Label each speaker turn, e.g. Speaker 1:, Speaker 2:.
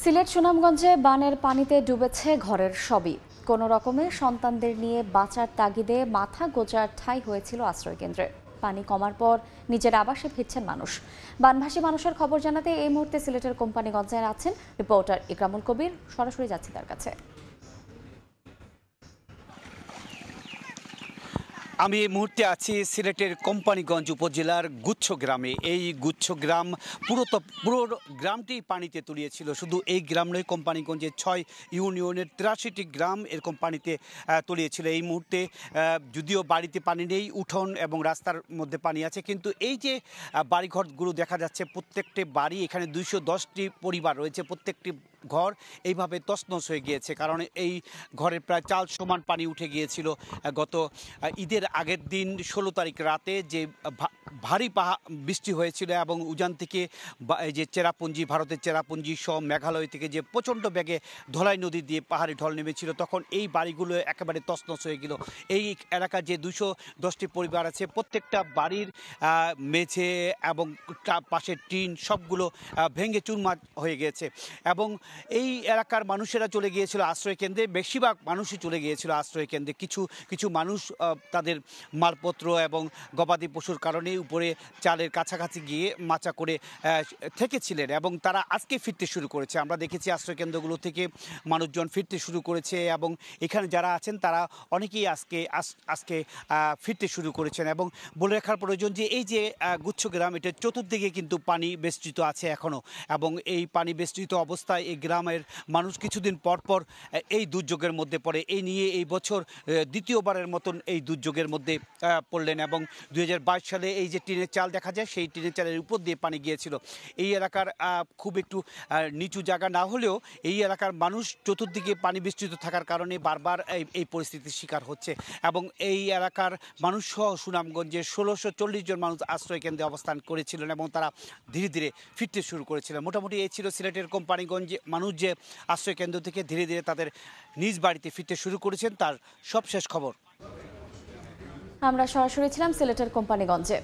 Speaker 1: সিলেট সুনামগঞ্জে বানের পানিতে ডুবেছে ঘরের সবই। কোনো রকমে সন্তানদের নিয়ে বাঁচার তাগিদে মাথা গোঁজার ঠাঁই হয়েছিল আশ্রয়কেন্দ্রে। পানি কমার পর নিজের আবাসে ফিরছেন মানুষ। বানভাসী মানুষের খবর জানাতে এই মুহূর্তে সিলেটের কোম্পানিগঞ্জে আছেন রিপোর্টার ইকরামুল কবির। সরাসরি যাচ্ছি তার কাছে।
Speaker 2: আমি এই মুহূর্তে আছি সিলেটের কোম্পানিগঞ্জ উপজেলার গুচ্ছ গ্রামে। এই গুচ্ছ গ্রাম পুরো গ্রামটি পানিতে তলিয়েছিল। শুধু এই গ্রাম নয়, কোম্পানিগঞ্জের 6 ইউনিয়নের 83টি গ্রাম এরকম পানিতে তলিয়েছিল। এই মুহূর্তে যদিও বাড়িতে পানি নেই, উঠোন এবং রাস্তার মধ্যে পানি আছে, কিন্তু এই যে বাড়িঘরগুলো দেখা যাচ্ছে, প্রত্যেকটি বাড়ি, এখানে 210টি পরিবার রয়েছে, প্রত্যেকটি ঘর এইভাবে তছনছ হয়ে গিয়েছে। কারণ এই ঘরের প্রায় চাল সমান পানি উঠে গিয়েছিল। গত ঈদের আগের দিন 16 তারিখ রাতে যে ভারী বৃষ্টি হয়েছিল এবং উজান থেকে এই যে চেরাপুঞ্জি, ভারতের চেরাপুঞ্জি সহ মেঘালয় থেকে যে প্রচণ্ড বেগে ধলাই নদী দিয়ে পাহাড়ি ঢল নেমেছিল, তখন এই বাড়িগুলো একেবারে তছনছ হয়ে গেল। এই এলাকার যে 210টি পরিবার আছে, প্রত্যেকটা বাড়ির মেঝে এবং পাশের টিন সবগুলো ভেঙে চুরমার হয়ে গিয়েছে। এবং এই এলাকার মানুষেরা চলে গিয়েছিল আশ্রয়কেন্দ্রে। বেশিরভাগ মানুষই চলে গিয়েছিল আশ্রয়কেন্দ্রে। কিছু মানুষ তাদের মালপত্র এবং গবাদি পশুর কারণে উপরে চালের কাছাকাছি গিয়ে মাচা করে থেকেছিলেন এবং তারা আজকে ফিরতে শুরু করেছে। আমরা দেখেছি আশ্রয়কেন্দ্রগুলো থেকে মানুষজন ফিরতে শুরু করেছে এবং এখানে যারা আছেন তারা অনেকেই আজকে ফিরতে শুরু করেছেন। এবং বলে রাখার প্রয়োজন যে এই যে গুচ্ছ গ্রাম, এটা চতুর্দিকে কিন্তু পানি বেষ্টিত আছে এখনও, এবং এই পানি বেষ্টিত অবস্থায় এই গ্রামের মানুষ কিছুদিন পর পর এই দুর্যোগের মধ্যে পড়ে। এই নিয়ে এই বছর দ্বিতীয়বারের মতন এই দুর্যোগের মধ্যে পড়লেন। এবং 2022 সালে এই যে টিনের চাল দেখা যায়, সেই টিনের চালের উপর দিয়ে পানি গিয়েছিল। এই এলাকার খুব একটু নিচু জায়গা না হলেও এই এলাকার মানুষ চতুর্দিকে পানি বিস্তৃত থাকার কারণে বারবার এই পরিস্থিতির শিকার হচ্ছে। এবং এই এলাকার মানুষ সহ সুনামগঞ্জে 1640 জন মানুষ আশ্রয়কেন্দ্রে অবস্থান করেছিলেন এবং তারা ধীরে ধীরে ফিরতে শুরু করেছিলেন। মোটামুটি এই ছিল সিলেটের কোম্পানিগঞ্জে মানুষ যে আশ্রয়কেন্দ্র থেকে ধীরে ধীরে তাদের নিজ বাড়িতে ফিরতে শুরু করেছেন, তার সবশেষ খবর।
Speaker 1: আমরা সরাসরি ছিলাম সিলেটের কোম্পানিগঞ্জে।